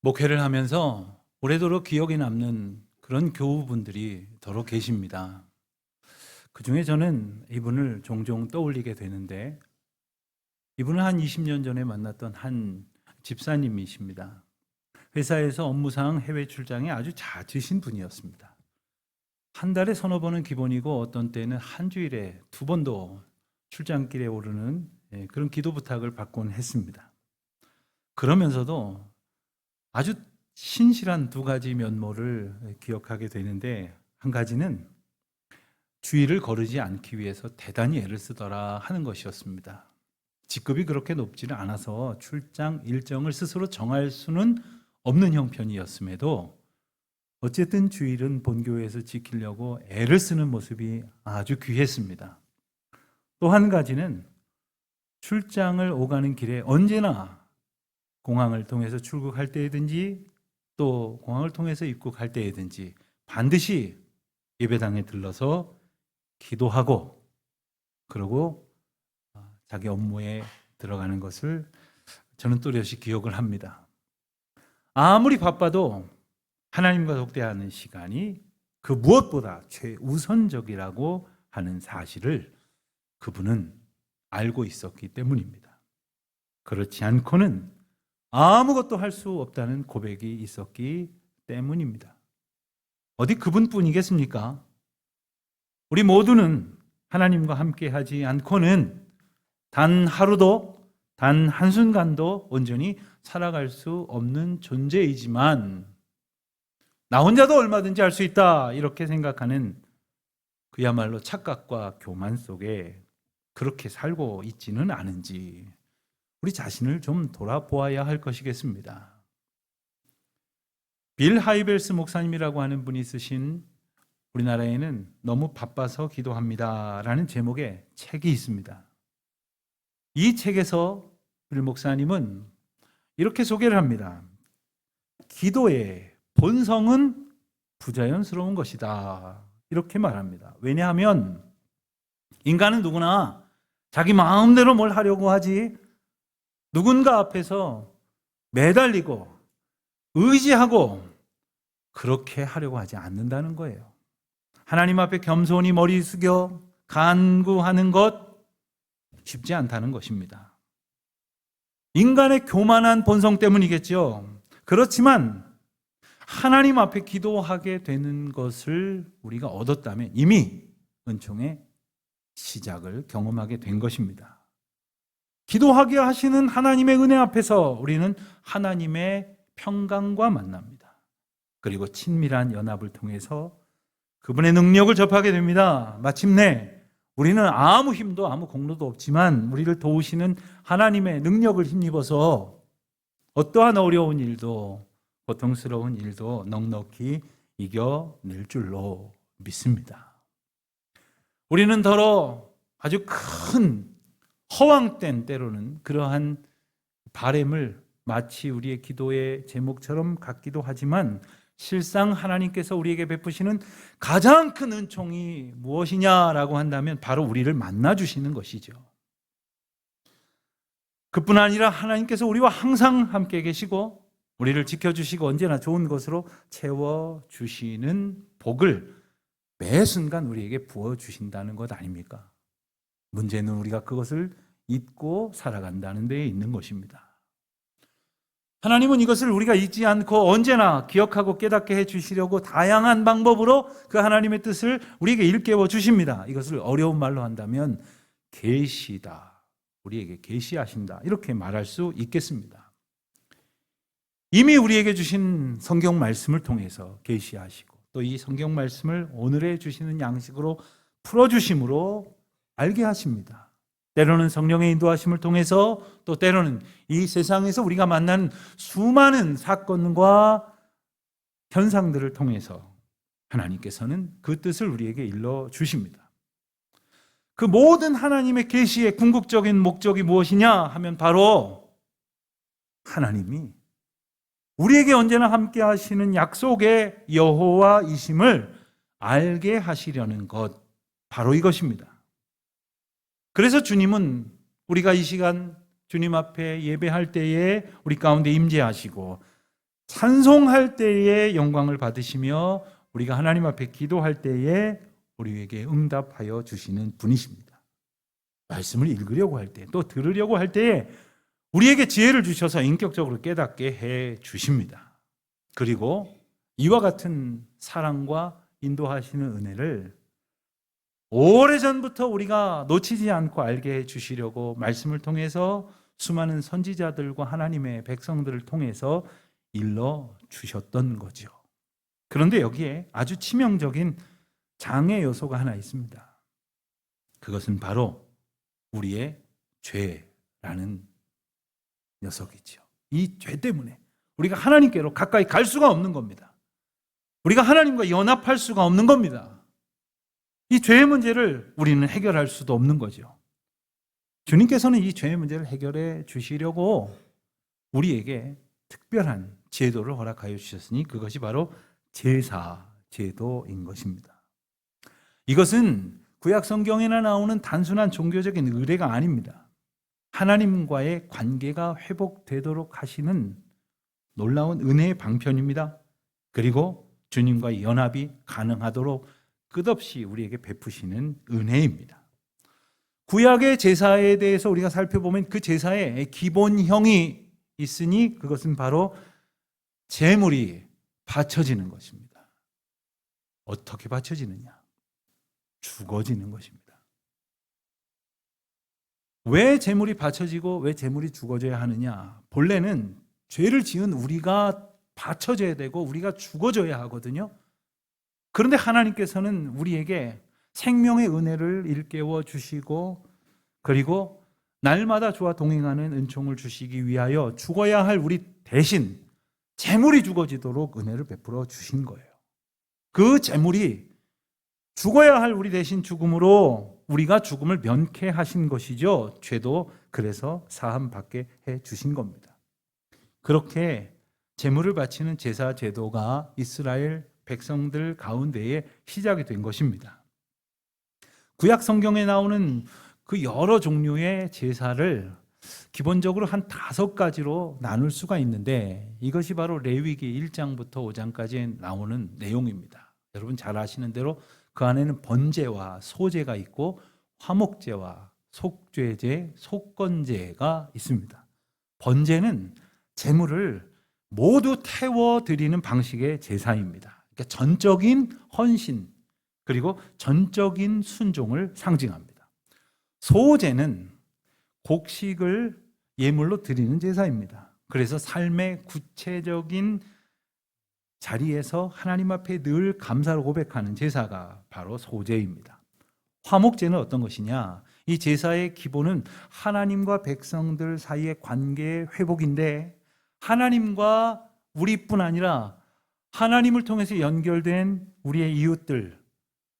목회를 하면서 오래도록 기억에 남는 그런 교우분들이 더러 계십니다. 그중에 저는 이분을 종종 떠올리게 되는데, 이분은 한 20년 전에 만났던 한 집사님이십니다. 회사에서 업무상 해외 출장에 아주 잦으신 분이었습니다. 한 달에 서너 번은 기본이고, 어떤 때는 한 주일에 두 번도 출장길에 오르는 그런 기도 부탁을 받곤 했습니다. 그러면서도 아주 신실한 두 가지 면모를 기억하게 되는데, 한 가지는 주의를 거르지 않기 위해서 대단히 애를 쓰더라 하는 것이었습니다. 직급이 그렇게 높지는 않아서 출장 일정을 스스로 정할 수는 없는 형편이었음에도 어쨌든 주일은 본교회에서 지키려고 애를 쓰는 모습이 아주 귀했습니다. 또 한 가지는 출장을 오가는 길에 언제나 공항을 통해서 출국할 때이든지 또 공항을 통해서 입국할 때이든지 반드시 예배당에 들러서 기도하고 그러고 자기 업무에 들어가는 것을 저는 또렷이 기억을 합니다. 아무리 바빠도 하나님과 독대하는 시간이 그 무엇보다 최우선적이라고 하는 사실을 그분은 알고 있었기 때문입니다. 그렇지 않고는 아무것도 할 수 없다는 고백이 있었기 때문입니다. 어디 그분뿐이겠습니까? 우리 모두는 하나님과 함께 하지 않고는 단 하루도 단 한순간도 온전히 살아갈 수 없는 존재이지만 나 혼자도 얼마든지 할 수 있다 이렇게 생각하는 그야말로 착각과 교만 속에 그렇게 살고 있지는 않은지 우리 자신을 좀 돌아보아야 할 것이겠습니다. 빌 하이벨스 목사님이라고 하는 분이 쓰신 우리나라에는 너무 바빠서 기도합니다 라는 제목의 책이 있습니다. 이 책에서 빌 목사님은 이렇게 소개를 합니다. 기도의 본성은 부자연스러운 것이다 이렇게 말합니다. 왜냐하면 인간은 누구나 자기 마음대로 뭘 하려고 하지 누군가 앞에서 매달리고 의지하고 그렇게 하려고 하지 않는다는 거예요. 하나님 앞에 겸손히 머리 숙여 간구하는 것 쉽지 않다는 것입니다. 인간의 교만한 본성 때문이겠죠. 그렇지만 하나님 앞에 기도하게 되는 것을 우리가 얻었다면 이미 은총의 시작을 경험하게 된 것입니다. 기도하게 하시는 하나님의 은혜 앞에서 우리는 하나님의 평강과 만납니다. 그리고 친밀한 연합을 통해서 그분의 능력을 접하게 됩니다. 마침내 우리는 아무 힘도 아무 공로도 없지만 우리를 도우시는 하나님의 능력을 힘입어서 어떠한 어려운 일도 고통스러운 일도 넉넉히 이겨낼 줄로 믿습니다. 우리는 더러 아주 큰 허황된 때로는 그러한 바램을 마치 우리의 기도의 제목처럼 갖기도 하지만 실상 하나님께서 우리에게 베푸시는 가장 큰 은총이 무엇이냐라고 한다면 바로 우리를 만나주시는 것이죠. 그뿐 아니라 하나님께서 우리와 항상 함께 계시고 우리를 지켜주시고 언제나 좋은 것으로 채워주시는 복을 매 순간 우리에게 부어주신다는 것 아닙니까? 문제는 우리가 그것을 잊고 살아간다는 데에 있는 것입니다. 하나님은 이것을 우리가 잊지 않고 언제나 기억하고 깨닫게 해주시려고 다양한 방법으로 그 하나님의 뜻을 우리에게 일깨워 주십니다. 이것을 어려운 말로 한다면 계시다, 우리에게 계시하신다 이렇게 말할 수 있겠습니다. 이미 우리에게 주신 성경 말씀을 통해서 계시하시고 또 이 성경 말씀을 오늘에 주시는 양식으로 풀어주심으로 알게 하십니다. 때로는 성령의 인도하심을 통해서 또 때로는 이 세상에서 우리가 만난 수많은 사건과 현상들을 통해서 하나님께서는 그 뜻을 우리에게 일러 주십니다. 그 모든 하나님의 계시의 궁극적인 목적이 무엇이냐 하면 바로 하나님이 우리에게 언제나 함께 하시는 약속의 여호와이심을 알게 하시려는 것, 바로 이것입니다. 그래서 주님은 우리가 이 시간 주님 앞에 예배할 때에 우리 가운데 임재하시고 찬송할 때에 영광을 받으시며 우리가 하나님 앞에 기도할 때에 우리에게 응답하여 주시는 분이십니다. 말씀을 읽으려고 할 때, 또 들으려고 할 때에 우리에게 지혜를 주셔서 인격적으로 깨닫게 해 주십니다. 그리고 이와 같은 사랑과 인도하시는 은혜를 오래전부터 우리가 놓치지 않고 알게 해 주시려고 말씀을 통해서 수많은 선지자들과 하나님의 백성들을 통해서 일러 주셨던 거죠. 그런데 여기에 아주 치명적인 장애 요소가 하나 있습니다. 그것은 바로 우리의 죄라는 녀석이죠. 이 죄 때문에 우리가 하나님께로 가까이 갈 수가 없는 겁니다. 우리가 하나님과 연합할 수가 없는 겁니다. 이 죄의 문제를 우리는 해결할 수도 없는 거죠. 주님께서는 이 죄의 문제를 해결해 주시려고 우리에게 특별한 제도를 허락하여 주셨으니 그것이 바로 제사 제도인 것입니다. 이것은 구약 성경에나 나오는 단순한 종교적인 의례가 아닙니다. 하나님과의 관계가 회복되도록 하시는 놀라운 은혜의 방편입니다. 그리고 주님과의 연합이 가능하도록 끝없이 우리에게 베푸시는 은혜입니다. 구약의 제사에 대해서 우리가 살펴보면 그 제사의 기본형이 있으니 그것은 바로 제물이 바쳐지는 것입니다. 어떻게 바쳐지느냐? 죽어지는 것입니다. 왜 제물이 바쳐지고 왜 제물이 죽어져야 하느냐? 본래는 죄를 지은 우리가 바쳐져야 되고 우리가 죽어져야 하거든요. 그런데 하나님께서는 우리에게 생명의 은혜를 일깨워 주시고 그리고 날마다 주와 동행하는 은총을 주시기 위하여 죽어야 할 우리 대신 제물이 죽어지도록 은혜를 베풀어 주신 거예요. 그 제물이 죽어야 할 우리 대신 죽음으로 우리가 죽음을 면케하신 것이죠. 죄도 그래서 사함받게 해 주신 겁니다. 그렇게 제물을 바치는 제사 제도가 이스라엘 백성들 가운데에 시작이 된 것입니다. 구약 성경에 나오는 그 여러 종류의 제사를 기본적으로 한 5가지로 나눌 수가 있는데 이것이 바로 레위기 1장부터 5장까지 나오는 내용입니다. 여러분 잘 아시는 대로 그 안에는 번제와 소제가 있고 화목제와 속죄제, 속건제가 있습니다. 번제는 제물을 모두 태워드리는 방식의 제사입니다. 그러니까 전적인 헌신 그리고 전적인 순종을 상징합니다. 소제는 곡식을 예물로 드리는 제사입니다. 그래서 삶의 구체적인 자리에서 하나님 앞에 늘 감사를 고백하는 제사가 바로 소제입니다. 화목제는 어떤 것이냐? 이 제사의 기본은 하나님과 백성들 사이의 관계의 회복인데 하나님과 우리뿐 아니라 하나님을 통해서 연결된 우리의 이웃들,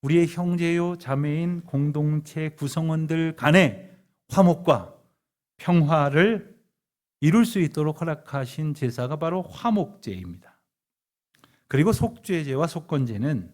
우리의 형제요 자매인 공동체 구성원들 간의 화목과 평화를 이룰 수 있도록 허락하신 제사가 바로 화목제입니다. 그리고 속죄제와 속건제는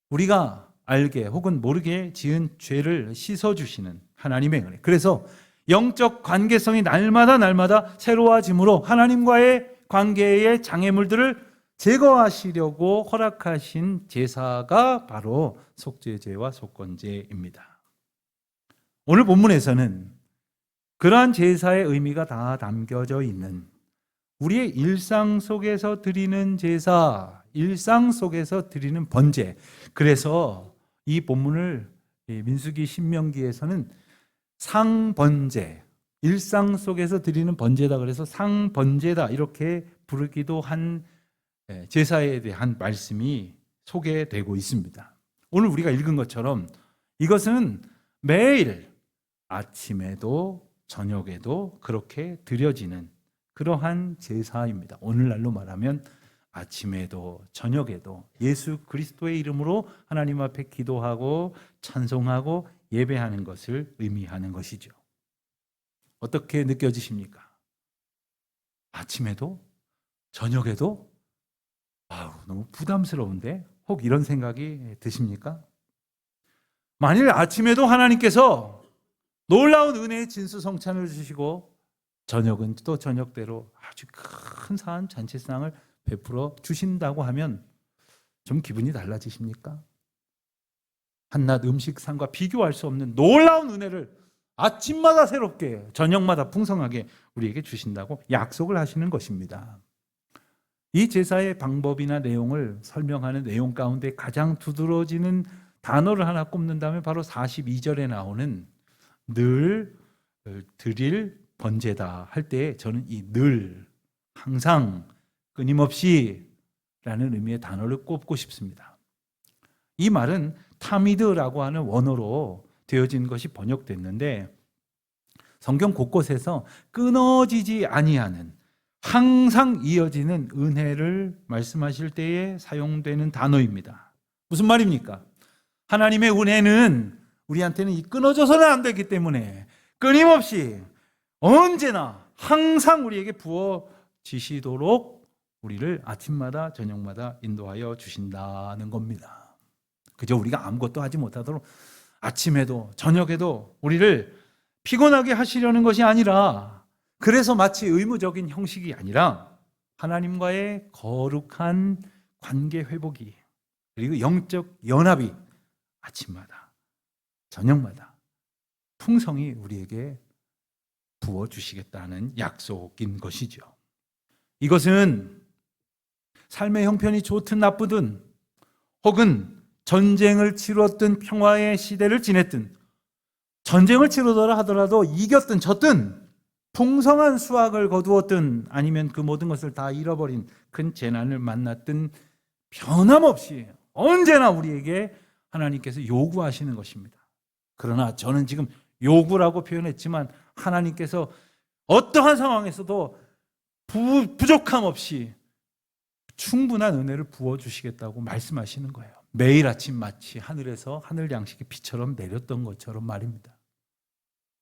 우리가 알게 혹은 모르게 지은 죄를 씻어주시는 하나님의 은혜. 그래서 영적 관계성이 날마다 새로워짐으로 하나님과의 관계의 장애물들을 제거하시려고 허락하신 제사가 바로 속죄제와 속건제입니다. 오늘 본문에서는 그러한 제사의 의미가 다 담겨져 있는 우리의 일상 속에서 드리는 제사, 일상 속에서 드리는 번제. 그래서 이 본문을 민수기 신명기에서는 상번제, 일상 속에서 드리는 번제다 그래서 상번제다 이렇게 부르기도 한 제사에 대한 말씀이 소개되고 있습니다. 오늘 우리가 읽은 것처럼 이것은 매일 아침에도 저녁에도 그렇게 드려지는 그러한 제사입니다. 오늘날로 말하면 아침에도 저녁에도 예수 그리스도의 이름으로 하나님 앞에 기도하고 찬송하고 예배하는 것을 의미하는 것이죠. 어떻게 느껴지십니까? 아침에도 저녁에도 너무 부담스러운데 혹 이런 생각이 드십니까? 만일 아침에도 하나님께서 놀라운 은혜의 진수성찬을 주시고 저녁은 또 저녁대로 아주 근사한 잔치상을 베풀어 주신다고 하면 좀 기분이 달라지십니까? 한낱 음식상과 비교할 수 없는 놀라운 은혜를 아침마다 새롭게, 저녁마다 풍성하게 우리에게 주신다고 약속을 하시는 것입니다. 이 제사의 방법이나 내용을 설명하는 내용 가운데 가장 두드러지는 단어를 하나 꼽는다면 바로 42절에 나오는 늘 드릴 번제다 할 때 저는 이 늘, 항상, 끊임없이 라는 의미의 단어를 꼽고 싶습니다. 이 말은 타미드라고 하는 원어로 되어진 것이 번역됐는데 성경 곳곳에서 끊어지지 아니하는, 항상 이어지는 은혜를 말씀하실 때에 사용되는 단어입니다. 무슨 말입니까? 하나님의 은혜는 우리한테는 이 끊어져서는 안 되기 때문에 끊임없이 언제나 항상 우리에게 부어지시도록 우리를 아침마다 저녁마다 인도하여 주신다는 겁니다. 그저 우리가 아무것도 하지 못하도록 아침에도 저녁에도 우리를 피곤하게 하시려는 것이 아니라, 그래서 마치 의무적인 형식이 아니라 하나님과의 거룩한 관계 회복이, 그리고 영적 연합이 아침마다 저녁마다 풍성히 우리에게 부어주시겠다는 약속인 것이죠. 이것은 삶의 형편이 좋든 나쁘든, 혹은 전쟁을 치렀든 평화의 시대를 지냈든, 전쟁을 치르더라 하더라도 이겼든 졌든, 풍성한 수확을 거두었든 아니면 그 모든 것을 다 잃어버린 큰 재난을 만났든 변함없이 언제나 우리에게 하나님께서 요구하시는 것입니다. 그러나 저는 지금 요구라고 표현했지만 하나님께서 어떠한 상황에서도 부족함 없이 충분한 은혜를 부어주시겠다고 말씀하시는 거예요. 매일 아침 마치 하늘에서 하늘 양식이 비처럼 내렸던 것처럼 말입니다.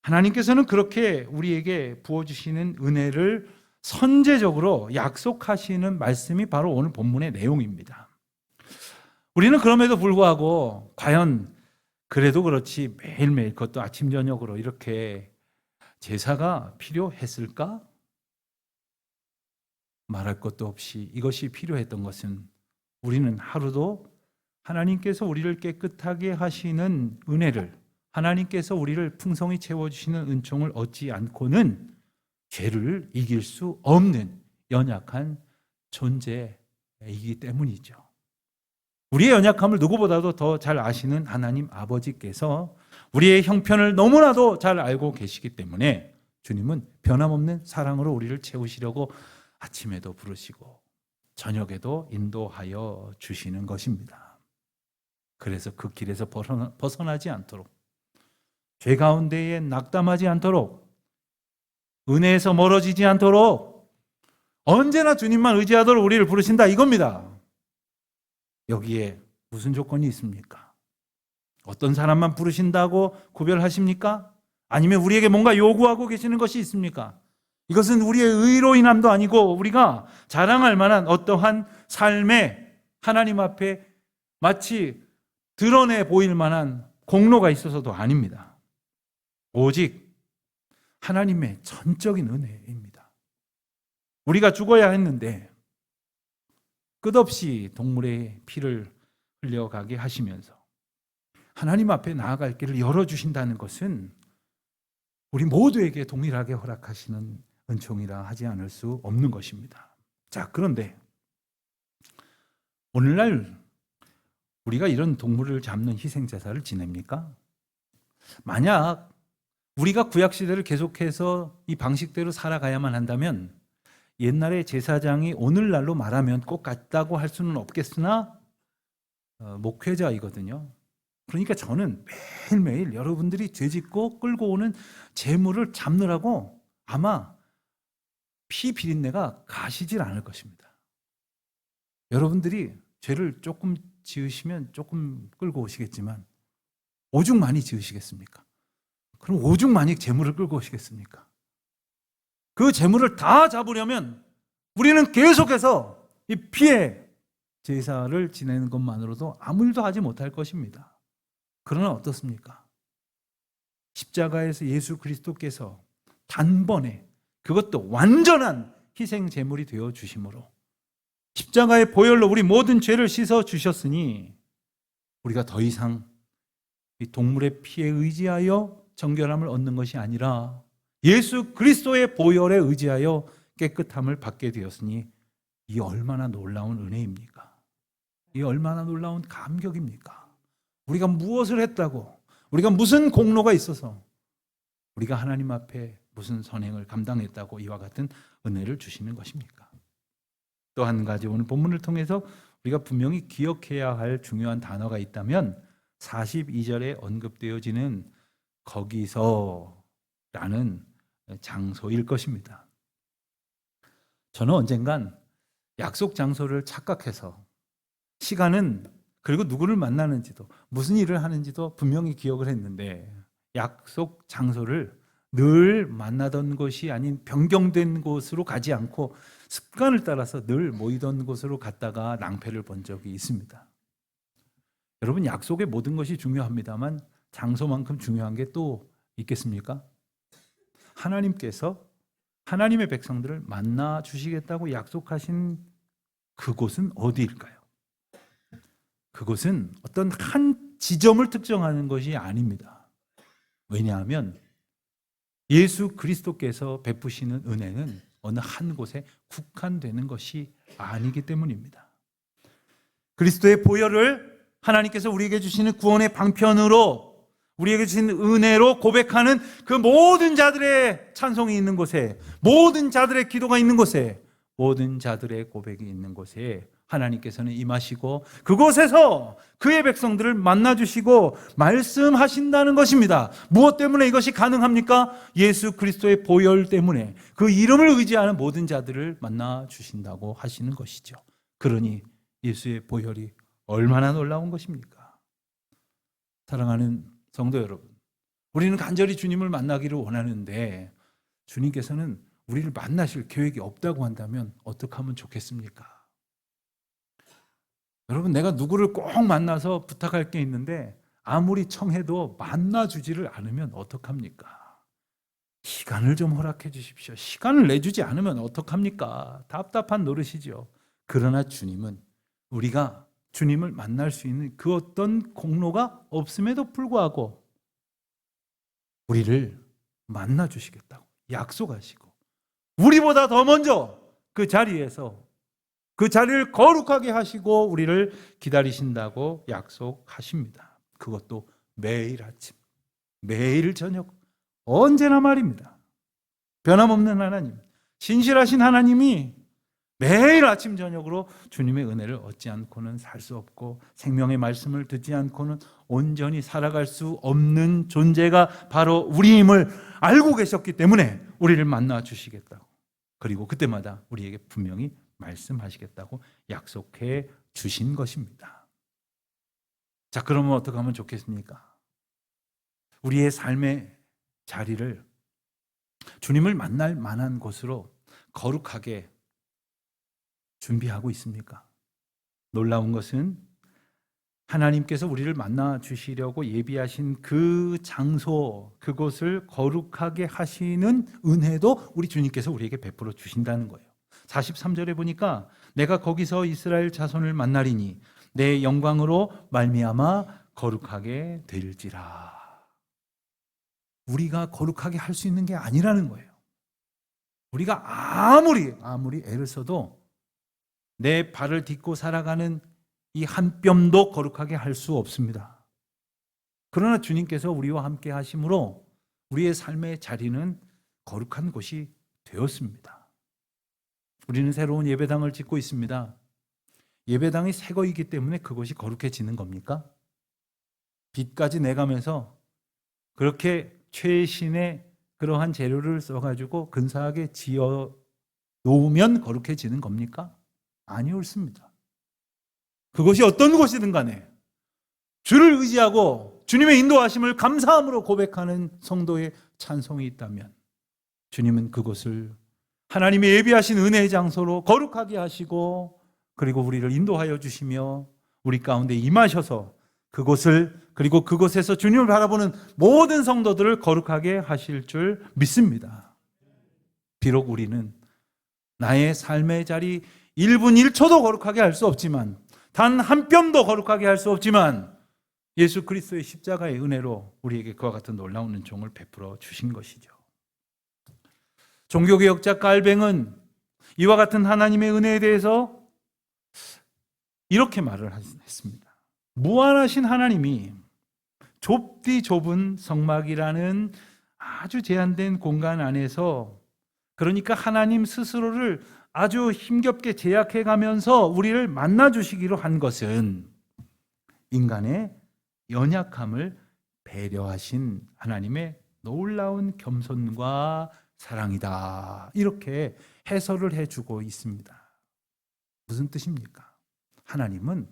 하나님께서는 그렇게 우리에게 부어주시는 은혜를 선제적으로 약속하시는 말씀이 바로 오늘 본문의 내용입니다. 우리는 그럼에도 불구하고 과연 그래도 그렇지 매일매일, 그것도 아침 저녁으로 이렇게 제사가 필요했을까? 말할 것도 없이 이것이 필요했던 것은 우리는 하루도 하나님께서 우리를 깨끗하게 하시는 은혜를, 하나님께서 우리를 풍성히 채워주시는 은총을 얻지 않고는 죄를 이길 수 없는 연약한 존재이기 때문이죠. 우리의 연약함을 누구보다도 더 잘 아시는 하나님 아버지께서 우리의 형편을 너무나도 잘 알고 계시기 때문에 주님은 변함없는 사랑으로 우리를 채우시려고 아침에도 부르시고 저녁에도 인도하여 주시는 것입니다. 그래서 그 길에서 벗어나지 않도록, 죄 가운데에 낙담하지 않도록, 은혜에서 멀어지지 않도록 언제나 주님만 의지하도록 우리를 부르신다, 이겁니다. 여기에 무슨 조건이 있습니까? 어떤 사람만 부르신다고 구별하십니까? 아니면 우리에게 뭔가 요구하고 계시는 것이 있습니까? 이것은 우리의 의로 인함도 아니고 우리가 자랑할 만한 어떠한 삶에 하나님 앞에 마치 드러내 보일 만한 공로가 있어서도 아닙니다. 오직 하나님의 전적인 은혜입니다. 우리가 죽어야 했는데 끝없이 동물의 피를 흘려가게 하시면서 하나님 앞에 나아갈 길을 열어주신다는 것은 우리 모두에게 동일하게 허락하시는 은총이라 하지 않을 수 없는 것입니다. 자, 그런데 오늘날 우리가 이런 동물을 잡는 희생제사를 지냅니까? 만약 우리가 구약시대를 계속해서 이 방식대로 살아가야만 한다면 옛날의 제사장이 오늘날로 말하면 꼭 같다고 할 수는 없겠으나 목회자이거든요. 그러니까 저는 매일매일 여러분들이 죄짓고 끌고 오는 재물을 잡느라고 아마 피 비린내가 가시질 않을 것입니다. 여러분들이 죄를 조금 지으시면 조금 끌고 오시겠지만 오죽 많이 지으시겠습니까? 그럼 오죽 많이 재물을 끌고 오시겠습니까? 그 재물을 다 잡으려면 우리는 계속해서 이 피의 제사를 지내는 것만으로도 아무 일도 하지 못할 것입니다. 그러나 어떻습니까? 십자가에서 예수 그리스도께서 단번에, 그것도 완전한 희생 제물이 되어 주심으로 십자가의 보혈로 우리 모든 죄를 씻어 주셨으니 우리가 더 이상 이 동물의 피에 의지하여 정결함을 얻는 것이 아니라 예수 그리스도의 보혈에 의지하여 깨끗함을 받게 되었으니 이 얼마나 놀라운 은혜입니까? 이 얼마나 놀라운 감격입니까? 우리가 무엇을 했다고, 우리가 무슨 공로가 있어서, 우리가 하나님 앞에 무슨 선행을 감당했다고 이와 같은 은혜를 주시는 것입니까? 또 한 가지 오늘 본문을 통해서 우리가 분명히 기억해야 할 중요한 단어가 있다면 42절에 언급되어지는 거기서라는 장소일 것입니다. 저는 언젠간 약속 장소를 착각해서 시간은 그리고 누구를 만나는지도 무슨 일을 하는지도 분명히 기억을 했는데 약속 장소를 늘 만나던 곳이 아닌 변경된 곳으로 가지 않고 습관을 따라서 늘 모이던 곳으로 갔다가 낭패를 본 적이 있습니다. 여러분, 약속의 모든 것이 중요합니다만 장소만큼 중요한 게 또 있겠습니까? 하나님께서 하나님의 백성들을 만나 주시겠다고 약속하신 그곳은 어디일까요? 그곳은 어떤 한 지점을 특정하는 것이 아닙니다. 왜냐하면 예수 그리스도께서 베푸시는 은혜는 어느 한 곳에 국한되는 것이 아니기 때문입니다. 그리스도의 보혈을 하나님께서 우리에게 주시는 구원의 방편으로, 우리에게 주신 은혜로 고백하는 그 모든 자들의 찬송이 있는 곳에, 모든 자들의 기도가 있는 곳에, 모든 자들의 고백이 있는 곳에 하나님께서는 임하시고 그곳에서 그의 백성들을 만나주시고 말씀하신다는 것입니다. 무엇 때문에 이것이 가능합니까? 예수 그리스도의 보혈 때문에 그 이름을 의지하는 모든 자들을 만나주신다고 하시는 것이죠. 그러니 예수의 보혈이 얼마나 놀라운 것입니까? 사랑하는 성도 여러분, 우리는 간절히 주님을 만나기를 원하는데 주님께서는 우리를 만나실 계획이 없다고 한다면 어떻게 하면 좋겠습니까? 여러분, 내가 누구를 꼭 만나서 부탁할 게 있는데 아무리 청해도 만나주지를 않으면 어떡합니까? 시간을 좀 허락해 주십시오. 시간을 내주지 않으면 어떡합니까? 답답한 노릇이죠. 그러나 주님은 우리가 주님을 만날 수 있는 그 어떤 공로가 없음에도 불구하고 우리를 만나 주시겠다고 약속하시고 우리보다 더 먼저 그 자리에서 그 자리를 거룩하게 하시고 우리를 기다리신다고 약속하십니다. 그것도 매일 아침, 매일 저녁, 언제나 말입니다. 변함없는 하나님, 신실하신 하나님이 매일 아침 저녁으로 주님의 은혜를 얻지 않고는 살 수 없고 생명의 말씀을 듣지 않고는 온전히 살아갈 수 없는 존재가 바로 우리임을 알고 계셨기 때문에 우리를 만나 주시겠다고, 그리고 그때마다 우리에게 분명히 말씀하시겠다고 약속해 주신 것입니다. 자, 그러면 어떻게 하면 좋겠습니까? 우리의 삶의 자리를 주님을 만날 만한 곳으로 거룩하게 준비하고 있습니까? 놀라운 것은 하나님께서 우리를 만나 주시려고 예비하신 그 장소, 그곳을 거룩하게 하시는 은혜도 우리 주님께서 우리에게 베풀어 주신다는 거예요. 43절에 보니까 내가 거기서 이스라엘 자손을 만나리니 내 영광으로 말미암아 거룩하게 될지라. 우리가 거룩하게 할 수 있는 게 아니라는 거예요. 우리가 아무리 애를 써도 내 발을 딛고 살아가는 이 한 뼘도 거룩하게 할 수 없습니다. 그러나 주님께서 우리와 함께 하심으로 우리의 삶의 자리는 거룩한 곳이 되었습니다. 우리는 새로운 예배당을 짓고 있습니다. 예배당이 새 거이기 때문에 그것이 거룩해지는 겁니까? 빚까지 내가면서 그렇게 최신의 그러한 재료를 써가지고 근사하게 지어 놓으면 거룩해지는 겁니까? 아니었습니다. 그것이 어떤 곳이든 간에 주를 의지하고 주님의 인도하심을 감사함으로 고백하는 성도의 찬송이 있다면 주님은 그곳을 하나님의 예비하신 은혜의 장소로 거룩하게 하시고 그리고 우리를 인도하여 주시며 우리 가운데 임하셔서 그곳을, 그리고 그곳에서 주님을 바라보는 모든 성도들을 거룩하게 하실 줄 믿습니다. 비록 우리는 나의 삶의 자리 1분 1초도 거룩하게 할 수 없지만, 단 한 뼘도 거룩하게 할 수 없지만 예수 그리스도의 십자가의 은혜로 우리에게 그와 같은 놀라운 은총을 베풀어 주신 것이죠. 종교개혁자 깔뱅은 이와 같은 하나님의 은혜에 대해서 이렇게 말을 했습니다. 무한하신 하나님이 좁디 좁은 성막이라는 아주 제한된 공간 안에서, 그러니까 하나님 스스로를 아주 힘겹게 제약해 가면서 우리를 만나 주시기로 한 것은 인간의 연약함을 배려하신 하나님의 놀라운 겸손과 사랑이다. 이렇게 해설을 해주고 있습니다. 무슨 뜻입니까? 하나님은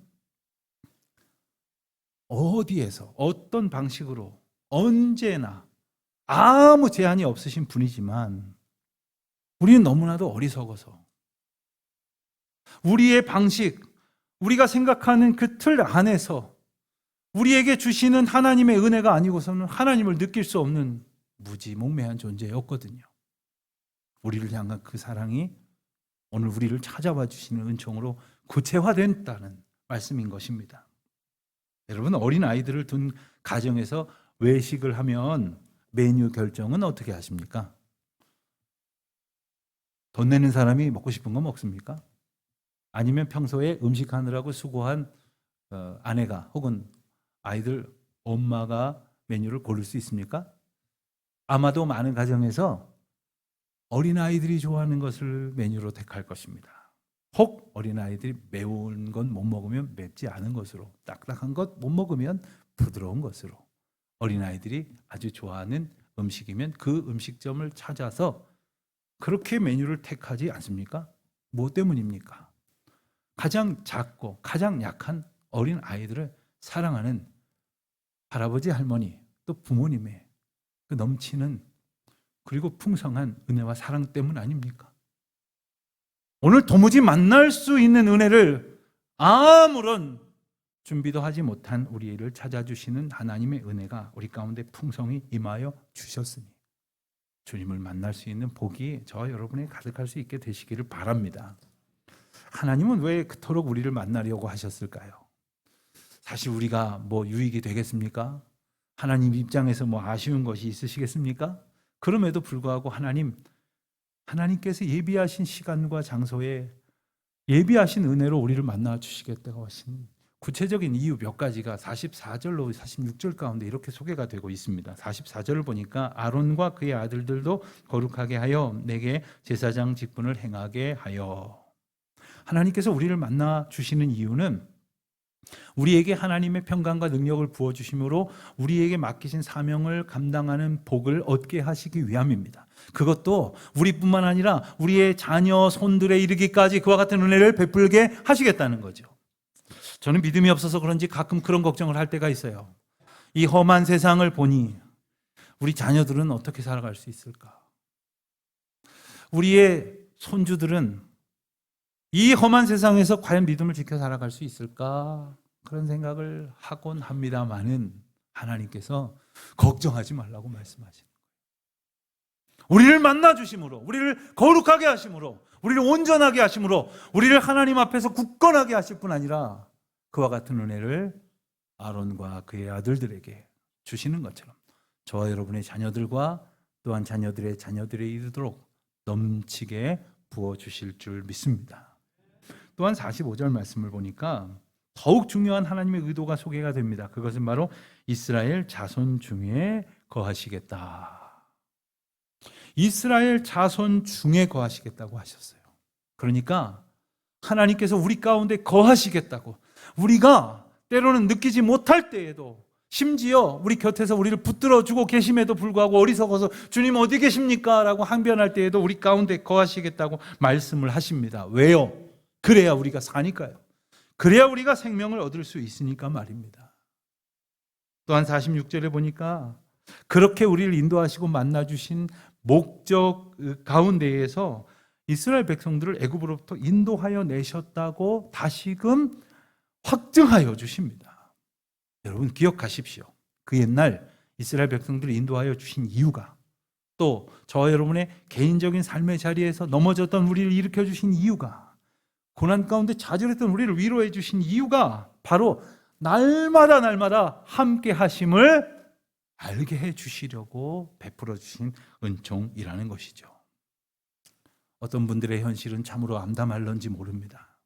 어디에서 어떤 방식으로 언제나 아무 제한이 없으신 분이지만 우리는 너무나도 어리석어서 우리의 방식, 우리가 생각하는 그 틀 안에서 우리에게 주시는 하나님의 은혜가 아니고서는 하나님을 느낄 수 없는 무지몽매한 존재였거든요. 우리를 향한 그 사랑이 오늘 우리를 찾아와 주시는 은총으로 구체화된다는 말씀인 것입니다. 여러분, 어린 아이들을 둔 가정에서 외식을 하면 메뉴 결정은 어떻게 하십니까? 돈 내는 사람이 먹고 싶은 거 먹습니까? 아니면 평소에 음식하느라고 수고한 아내가 혹은 아이들 엄마가 메뉴를 고를 수 있습니까? 아마도 많은 가정에서 어린아이들이 좋아하는 것을 메뉴로 택할 것입니다. 혹 어린아이들이 매운 건 못 먹으면 맵지 않은 것으로, 딱딱한 것 못 먹으면 부드러운 것으로, 어린아이들이 아주 좋아하는 음식이면 그 음식점을 찾아서 그렇게 메뉴를 택하지 않습니까? 무엇 때문입니까? 가장 작고 가장 약한 어린아이들을 사랑하는 할아버지 할머니 또 부모님의 그 넘치는 그리고 풍성한 은혜와 사랑 때문 아닙니까? 오늘 도무지 만날 수 있는 은혜를 아무런 준비도 하지 못한 우리를 찾아주시는 하나님의 은혜가 우리 가운데 풍성히 임하여 주셨으니 주님을 만날 수 있는 복이 저와 여러분에 가득할 수 있게 되시기를 바랍니다. 하나님은 왜 그토록 우리를 만나려고 하셨을까요? 사실 우리가 뭐 유익이 되겠습니까? 하나님 입장에서 뭐 아쉬운 것이 있으시겠습니까? 그럼에도 불구하고 하나님께서 예비하신 시간과 장소에 예비하신 은혜로 우리를 만나 주시겠다고 하신 구체적인 이유 몇 가지가 44절로 46절 가운데 이렇게 소개가 되고 있습니다. 44절을 보니까 아론과 그의 아들들도 거룩하게 하여 내게 제사장 직분을 행하게 하여. 하나님께서 우리를 만나 주시는 이유는 우리에게 하나님의 평강과 능력을 부어주심으로 우리에게 맡기신 사명을 감당하는 복을 얻게 하시기 위함입니다. 그것도 우리뿐만 아니라 우리의 자녀, 손들에 이르기까지 그와 같은 은혜를 베풀게 하시겠다는 거죠. 저는 믿음이 없어서 그런지 가끔 그런 걱정을 할 때가 있어요. 이 험한 세상을 보니 우리 자녀들은 어떻게 살아갈 수 있을까? 우리의 손주들은 이 험한 세상에서 과연 믿음을 지켜 살아갈 수 있을까? 그런 생각을 하곤 합니다만은 하나님께서 걱정하지 말라고 말씀하시는 거예요. 우리를 만나 주심으로, 우리를 거룩하게 하심으로, 우리를 온전하게 하심으로, 우리를 하나님 앞에서 굳건하게 하실 뿐 아니라 그와 같은 은혜를 아론과 그의 아들들에게 주시는 것처럼 저와 여러분의 자녀들과 또한 자녀들의 자녀들에 이르도록 넘치게 부어주실 줄 믿습니다. 또한 45절 말씀을 보니까 더욱 중요한 하나님의 의도가 소개가 됩니다. 그것은 바로 이스라엘 자손 중에 거하시겠다. 이스라엘 자손 중에 거하시겠다고 하셨어요. 그러니까 하나님께서 우리 가운데 거하시겠다고, 우리가 때로는 느끼지 못할 때에도, 심지어 우리 곁에서 우리를 붙들어주고 계심에도 불구하고 어리석어서 주님 어디 계십니까? 라고 항변할 때에도 우리 가운데 거하시겠다고 말씀을 하십니다. 왜요? 그래야 우리가 사니까요. 그래야 우리가 생명을 얻을 수 있으니까 말입니다. 또한 46절에 보니까 그렇게 우리를 인도하시고 만나주신 목적 가운데에서 이스라엘 백성들을 애굽으로부터 인도하여 내셨다고 다시금 확증하여 주십니다. 여러분 기억하십시오. 그 옛날 이스라엘 백성들을 인도하여 주신 이유가, 또 저와 여러분의 개인적인 삶의 자리에서 넘어졌던 우리를 일으켜 주신 이유가, 고난 가운데 좌절했던 우리를 위로해 주신 이유가 바로 날마다 함께 하심을 알게 해 주시려고 베풀어 주신 은총이라는 것이죠. 어떤 분들의 현실은 참으로 암담할런지 모릅니다.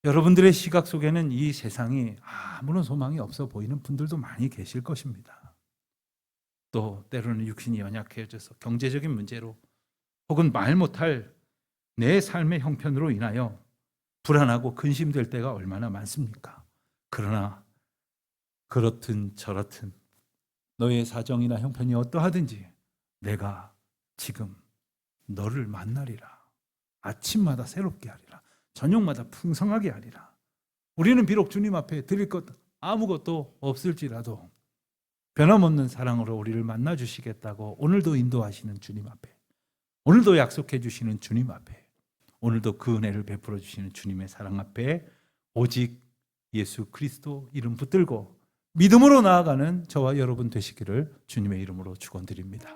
여러분들의 시각 속에는 이 세상이 아무런 소망이 없어 보이는 분들도 많이 계실 것입니다. 또 때로는 육신이 연약해져서 경제적인 문제로 혹은 말 못할 내 삶의 형편으로 인하여 불안하고 근심될 때가 얼마나 많습니까? 그러나 그렇든 저렇든 너의 사정이나 형편이 어떠하든지 내가 지금 너를 만나리라. 아침마다 새롭게 하리라. 저녁마다 풍성하게 하리라. 우리는 비록 주님 앞에 드릴 것 아무것도 없을지라도 변함없는 사랑으로 우리를 만나 주시겠다고 오늘도 인도하시는 주님 앞에, 오늘도 약속해 주시는 주님 앞에, 오늘도 그 은혜를 베풀어 주시는 주님의 사랑 앞에 오직 예수 그리스도 이름 붙들고 믿음으로 나아가는 저와 여러분 되시기를 주님의 이름으로 축원드립니다.